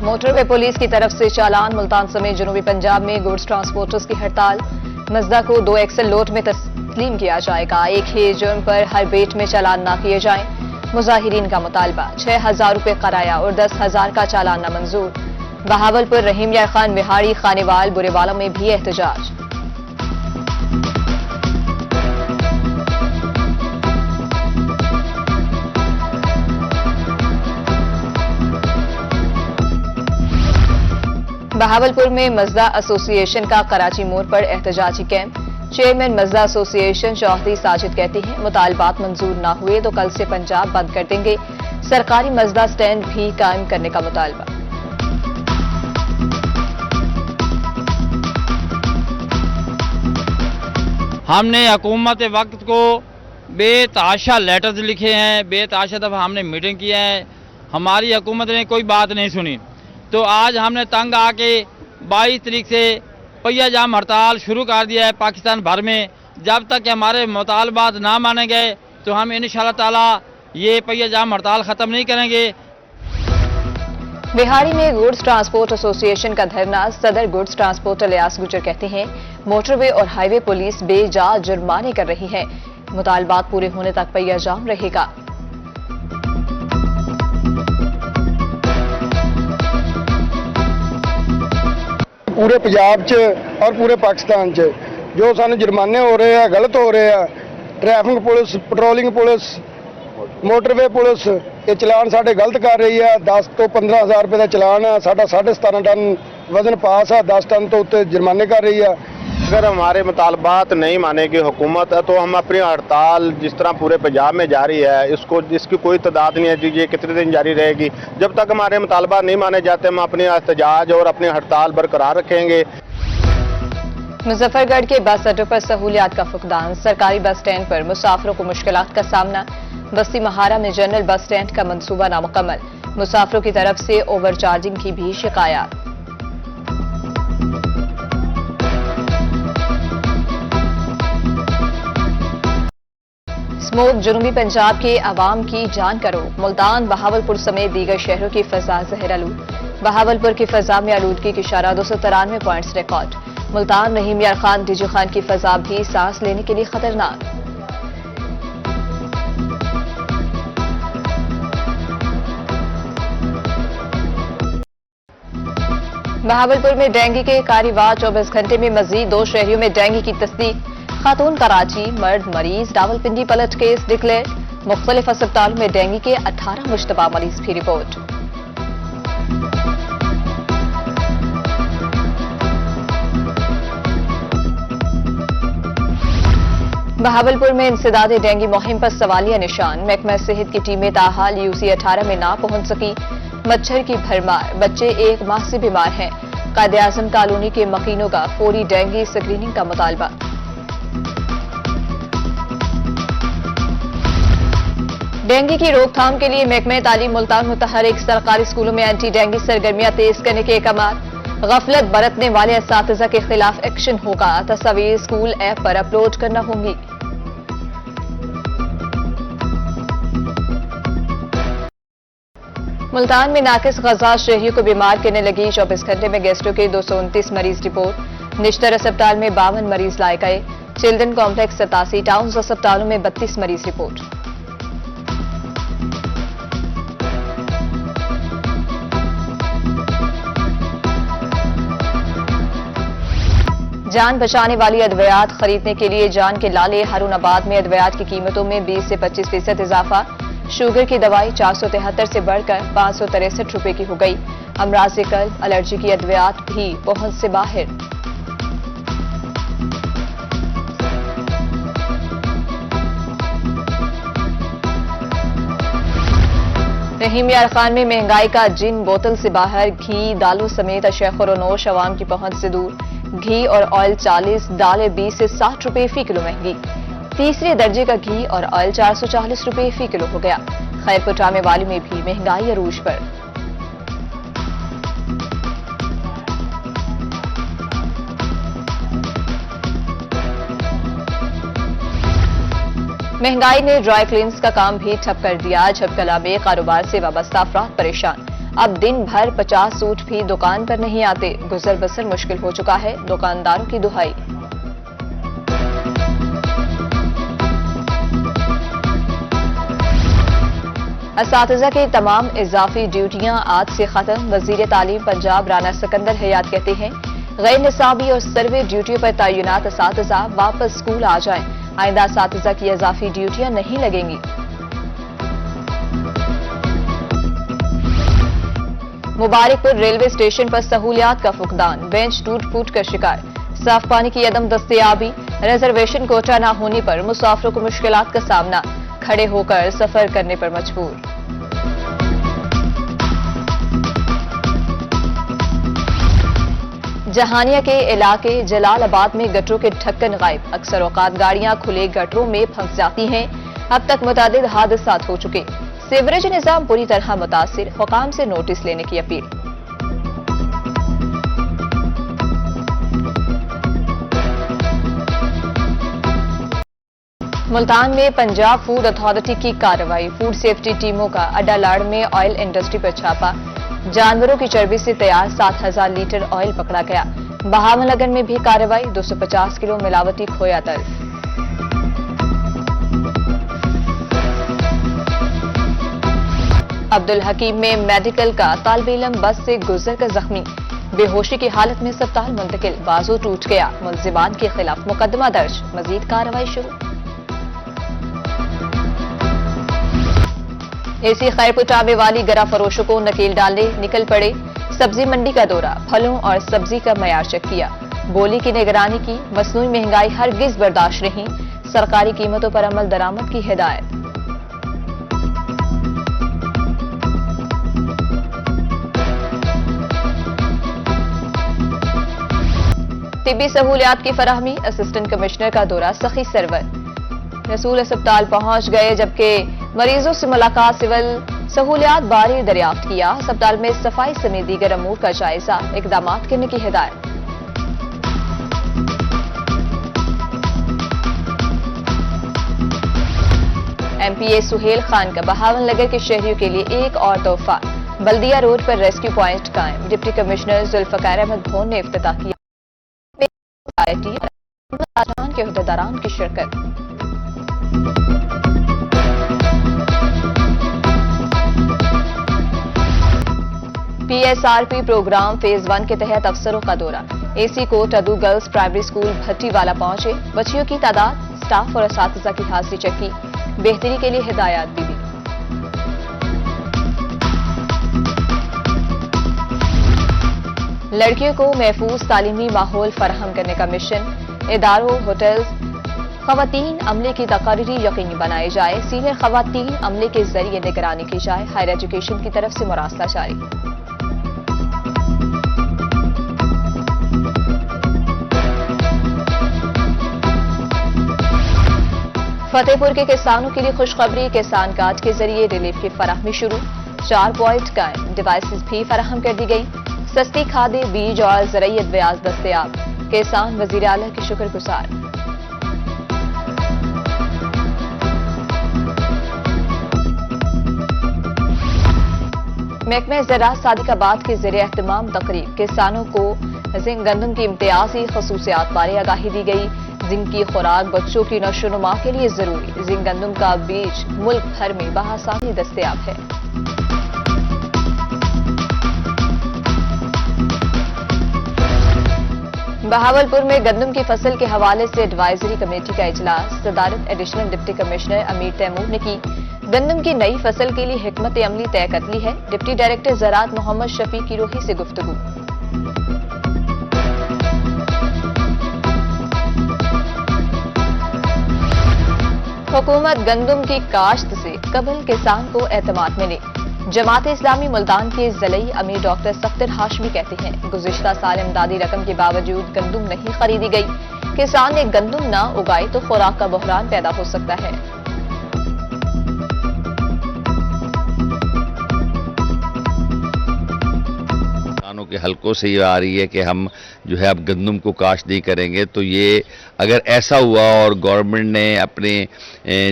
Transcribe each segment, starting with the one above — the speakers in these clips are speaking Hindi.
मोटरवे पुलिस की तरफ से चालान। मुल्तान समेत जनूबी पंजाब में गुड्स ट्रांसपोर्टर्स की हड़ताल। मजदा को 2 एक्सल लोड में तस्लीम किया जाएगा। एक ही जुर्म पर हर बेट में चालान ना किए जाएं। मुजाहिरीन का मुतालबा। 6,000 रुपये कराया और 10,000 का चालान नामंजूर। बहावलपुर, रहीम यार खान विहाड़ी, खानेवाल, बुरेवाला में भी एहतजाज। बहावलपुर में मजदा एसोसिएशन का कराची मोड़ पर एहतजाजी camp. Chairman मजदा association Chaudhary Sajid कहती हैं, मुतालबात मंजूर ना हुए तो कल से पंजाब बंद कर देंगे। सरकारी मजदा स्टैंड भी कायम करने का मुतालबा। हमने हुकूमत वक्त को बेतहाशा लेटर्स लिखे हैं, बेतहाशा दफ़ा हमने मीटिंग किया है, हमारी हुकूमत ने कोई बात नहीं सुनी। तो आज हमने तंग आके 22 तारीख से पहिया जाम हड़ताल शुरू कर दिया है पाकिस्तान भर में। जब तक हमारे मुतालबात ना माने गए तो हम इंशाअल्लाह ताला ये पहिया जाम हड़ताल ख़त्म नहीं करेंगे। बिहारी में गुड्स ट्रांसपोर्ट एसोसिएशन का धरना। सदर गुड्स ट्रांसपोर्टर लियास गुजर कहते हैं, मोटरवे और हाईवे पुलिस बेजा जुर्माने कर रही है। मुतालबात पूरे होने तक पहिया जाम रहेगा। पूरे पंजाब च और पूरे पाकिस्तान च जो सानू जुर्माने हो रहे हैं, गलत हो रहे हैं। Traffic police, patrolling police, motorway police ये चलान साढ़े गलत कर रही है। 10 तो 15,000 रुपये का चलान है। साढ़ा 17.5 टन वजन पास है, 10 टन तो उत्ते जुर्माने कर रही है। अगर हमारे मुतालबात नहीं मानेगी हुकूमत तो हम अपनी हड़ताल जिस तरह पूरे पंजाब में जारी है इसकी कोई तादाद नहीं है जी ये कितने दिन जारी रहेगी। जब तक हमारे मुतालबात नहीं माने जाते हम अपनी एहतजाज और अपनी हड़ताल बरकरार रखेंगे। मुजफ्फरगढ़ के बस अड्डों पर सहूलियात का फुकदान। सरकारी बस स्टैंड पर मुसाफिरों को मुश्किलात का सामना। बस्ती महारा में जनरल बस स्टैंड का मंसूबा नामुकम्मल। मुसाफिरों की तरफ से ओवर चार्जिंग की भी शिकायत। स्मोक जनूबी पंजाब के अवाम की जान करो। मुल्तान, बहावलपुर समेत दीगर शहरों की फजा जहर आलूद। बहावलपुर की फजा में आलूदगी की शरह 293 पॉइंट्स रिकॉर्ड। मुल्तान, रहीम यार खान, डिजू खान की फजा भी सांस लेने के लिए खतरनाक। बहावलपुर में डेंगू के कार्यवार। 24 घंटे में मजीद 2 शहरियों में डेंगू की तस्दीक। खातून कराची, मर्द मरीज। रावलपिंडी पलट केस डिक्लेयर। मुख्तलिफ अस्पतालों में डेंगू के 18 मुश्तबा मरीज की रिपोर्ट। बहावलपुर में इंसदाद डेंगू मुहिम पर सवालिया निशान। महकमा सेहत की टीमें ताहाल यूसी 18 में ना पहुंच सकी। मच्छर की भरमार। बच्चे 1 माह से बीमार हैं। कायद-ए-आज़म कॉलोनी के मकीनों का फौरी डेंगू स्क्रीनिंग का मुतालबा। डेंगू की रोकथाम के लिए महकमा तालीम मुल्तान मुतहरिक। सरकारी स्कूलों में एंटी डेंगू सरगर्मियां तेज करने के अहकाम। गफलत बरतने वाले असातिज़ा के खिलाफ एक्शन होगा। तस्वीर स्कूल ऐप पर अपलोड करना होंगी। मुल्तान में नाकिस ग़ज़ा शहरियों को बीमार करने लगी। 24 घंटे में गेस्टों के 229 मरीज रिपोर्ट। निश्तर अस्पताल में 52 मरीज लाए गए। चिल्ड्रन कॉम्प्लेक्स 87, टाउन अस्पतालों में 32 मरीज रिपोर्ट। जान बचाने वाली अद्वियात खरीदने के लिए जान के लाले। हारूनाबाद में अद्वियात की कीमतों में 20 से 25% इजाफा। शुगर की दवाई 473 से बढ़कर 563 रुपए की हो गई। अमराज कल्ब, एलर्जी की अद्वियात भी पहुंच से बाहर। रहीम यार खान में महंगाई का जिन बोतल से बाहर। घी, दालों समेत अशया खुरोनोश अवाम की पहुंच से दूर। घी और ऑयल 40, दालें 20 से 60 रुपए फी किलो महंगी। तीसरे दर्जे का घी और ऑयल 440 रुपए फी किलो हो गया। खैरपुर टामे वाली में भी महंगाई अरूज पर। महंगाई ने ड्राई क्लीन्स का काम भी ठप कर दिया। झपकला में कारोबार से वाबस्ता अफराद परेशान। अब दिन भर 50 सूट भी दुकान पर नहीं आते। गुजर बसर मुश्किल हो चुका है, दुकानदारों की दुहाई। असातिज़ा की तमाम इजाफी ड्यूटियां आज से खत्म। वजीर तालीम पंजाब राना सिकंदर हयात कहते हैं, गैर निसाबी और सर्वे ड्यूटियों पर तैनात असातिज़ा वापस स्कूल आ जाएं। आइंदा असातिज़ा की इजाफी ड्यूटियां नहीं लगेंगी। मुबारकपुर रेलवे स्टेशन पर सहूलियात का फुकदान, बेंच टूट फूट का शिकार। साफ पानी की अदम दस्तयाबी, रिजर्वेशन कोटा न होने पर मुसाफिरों को मुश्किलात का सामना, खड़े होकर सफर करने पर मजबूर। जहानिया के इलाके जलालाबाद में गटरों के ढक्कन गायब। अक्सर औकात गाड़ियां खुले गटरों में फंस जाती हैं। अब तक मुतादिद हादसात हो चुके। सीवरेज निजाम बुरी तरह मुतासिर, हुकाम से नोटिस लेने की अपील। मुल्तान में पंजाब फूड अथॉरिटी की कार्रवाई, फूड सेफ्टी टीमों का अड्डालाड़ में ऑयल इंडस्ट्री पर छापा। जानवरों की चर्बी से तैयार 7000 लीटर ऑयल पकड़ा गया। बहावलनगर में भी कार्रवाई, 250 किलो मिलावटी खोया तल्फ। अब्दुल हकीम में मेडिकल का तालिब इल्म बस से गुजर कर जख्मी, बेहोशी की हालत में अस्पताल मुंतकिल, बाजू टूट गया। मुलजिमान के खिलाफ मुकदमा दर्ज, मजीद कार्रवाई शुरू। एसी खैरपुर आने वाली गरा फरोशों को नकेल डालने निकल पड़े। सब्जी मंडी का दौरा, फलों और सब्जी का मयार चेक किया, बोली की निगरानी की। मसनूई महंगाई हरगिज बर्दाश्त नहीं, सरकारी कीमतों पर अमल दरामद की हिदायत। तिब्बी सहूलियात की फराहमी, असिस्टेंट कमिश्नर का दौरा सखी सरवर। रसूल अस्पताल पहुंच गए, जबकि मरीजों से मुलाकात, सिविल सहूलियात बारी दरियाफ्त किया। अस्पताल में सफाई समेत दीगर अमूर का जायजा, इकदामात करने की हिदायत। एमपीए सुहेल खान का बहावलनगर के शहरियों के लिए एक और तोहफा, बल्दिया रोड पर रेस्क्यू पॉइंट कायम। डिप्टी कमिश्नर जुल्फकार अहमद भोन ने इफ्तिताह किया। के अहदेदारान की शिरकत। पीएसआरपी प्रोग्राम फेज 1 के तहत अफसरों का दौरा। AC Kot Addu girls primary school Bhattiwala पहुंचे। बच्चियों की तादाद, स्टाफ और असातिज़ा की हाजिरी चेक की, बेहतरी के लिए हिदायत दी। लड़कियों को महफूज तालीमी माहौल फराहम करने का मिशन। इदारों, होटल्स, खवातीन अमले की तकरीरी यकीनी बनाई जाए। सीनियर खवातीन अमले के जरिए निगरानी की जाए। हायर एजुकेशन की तरफ से मुरासला जारी। फतेहपुर के किसानों के लिए खुशखबरी, किसान कार्ड के जरिए रिलीफ की फराहमी शुरू। 4 पॉइंट कायम, डिवाइसेस भी फराहम कर दी गई। सस्ती खादें, बीज और ज़राइयत ब्याज दस्तयाब। किसान वजीर आला के शुक्रगुजार। महकमे ज़राअत सादिकाबाद के ज़रिए एहतमाम तकरीब, किसानों को जिंक गंदम की इम्तियाजी खसूसियात बारे आगाही दी गई। जिंक की खुराक बच्चों की नशोनुमा के लिए जरूरी। जिंक गंदम का बीज मुल्क भर में बआसानी दस्तयाब है। बहावलपुर में गंदम की फसल के हवाले से एडवाइजरी कमेटी का इजलास, सदारत एडिशनल डिप्टी कमिश्नर अमीर तैमूर ने की। गंदम की नई फसल के लिए हिकमत अमली तय कर ली है। डिप्टी डायरेक्टर ज़राअत मोहम्मद शफीक की रोही से गुफ्तगू। हुकूमत गंदम की काश्त से कबल किसान को एतमाद मिले। जमात इस्लामी मुल्तान के ज़लई अमीर डॉक्टर सख्तर हाशमी कहते हैं, गुज़िश्ता साल इमदादी रकम के बावजूद गंदम नहीं खरीदी गई। किसान ने गंदम न उगाई तो खुराक का बहरान पैदा हो सकता है। किसानों के हलकों से ये आ रही है कि हम जो है अब गंदम को काश्त नहीं करेंगे। तो ये अगर ऐसा हुआ और गवर्नमेंट ने अपने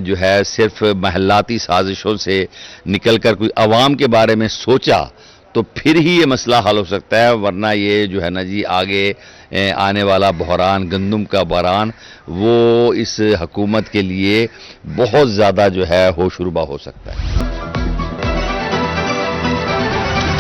जो है सिर्फ महल्लाती साजिशों से निकलकर कोई अवाम के बारे में सोचा तो फिर ही ये मसला हल हो सकता है, वरना ये जो है ना जी आगे आने वाला बहरान, गंदम का बहरान, वो इस हुकूमत के लिए बहुत ज़्यादा जो है होशरुबा हो सकता है।